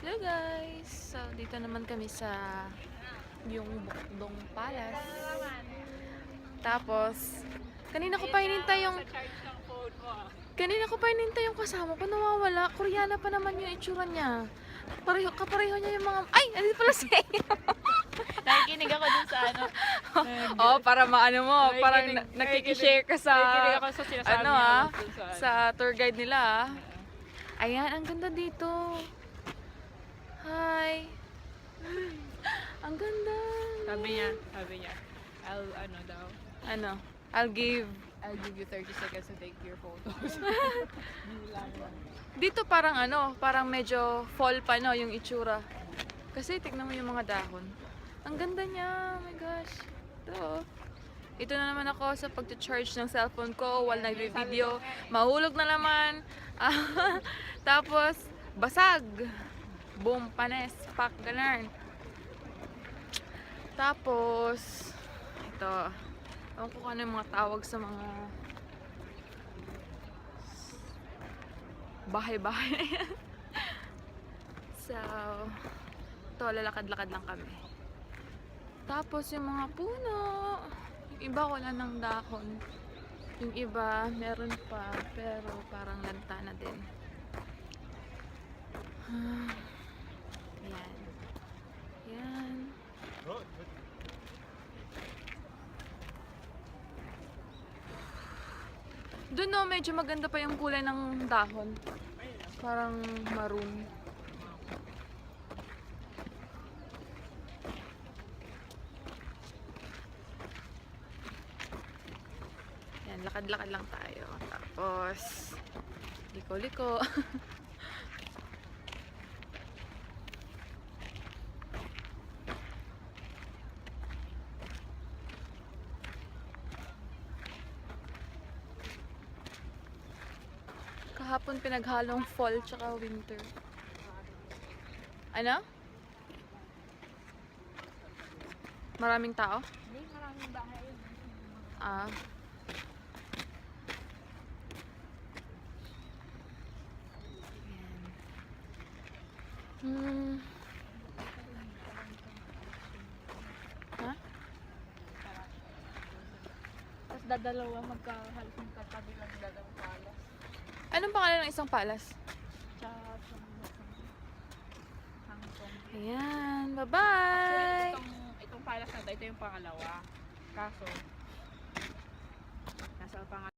Hello guys! So, dito naman kami sa yung Bukdong Palace. Tapos, kanina ko pa hinintay yung kasama ko, nawawala. Koreana pa naman yung itsura niya. Kapareho niya yung mga... Ay! Andito pala siya! Nakikinig ako dun sa ano. Oh, para maano mo, parang nakikishare ka sa... Nakikinig ako sa sinasabi ano niya dun sa tour guide nila. Ayan, ang ganda dito. Hi! Ang ganda! Sabi niya, I'll give you 30 seconds to take your photos. Dito parang medyo fall pa no, yung itsura. Kasi tignan mo yung mga dahon. Ang ganda niya, oh my gosh. Ito na naman ako sa pag-charge ng cellphone ko while nag-video. Mahulog na naman. Tapos, basag. Boom, panes, pak, ganun. Tapos, ito. Ewan ko ano yung mga tawag sa mga bahay-bahay. So, ito, lalakad-lakad lang kami. Tapos, yung mga puno. Yung iba wala ng dahon. Yung iba, meron pa, pero parang lanta na din. Yan. Yan. Doon no, medyo maganda pa yung kulay ng dahon. Parang maroon. Yan, lakad-lakad lang tayo. Tapos, liko-liko. Kahapon pinaghalong fall tsaka winter. Ano? Maraming tao? Hindi, maraming bahay. Ah. Ha? Tapos dadalawa magkahalos magkatabi lang dalawang palas. Anong pangalan ng isang palace? Tsaka Hangtong. Ayan, bye-bye! Itong palas na ito yung pangalawa. Kaso, nasa pangalan.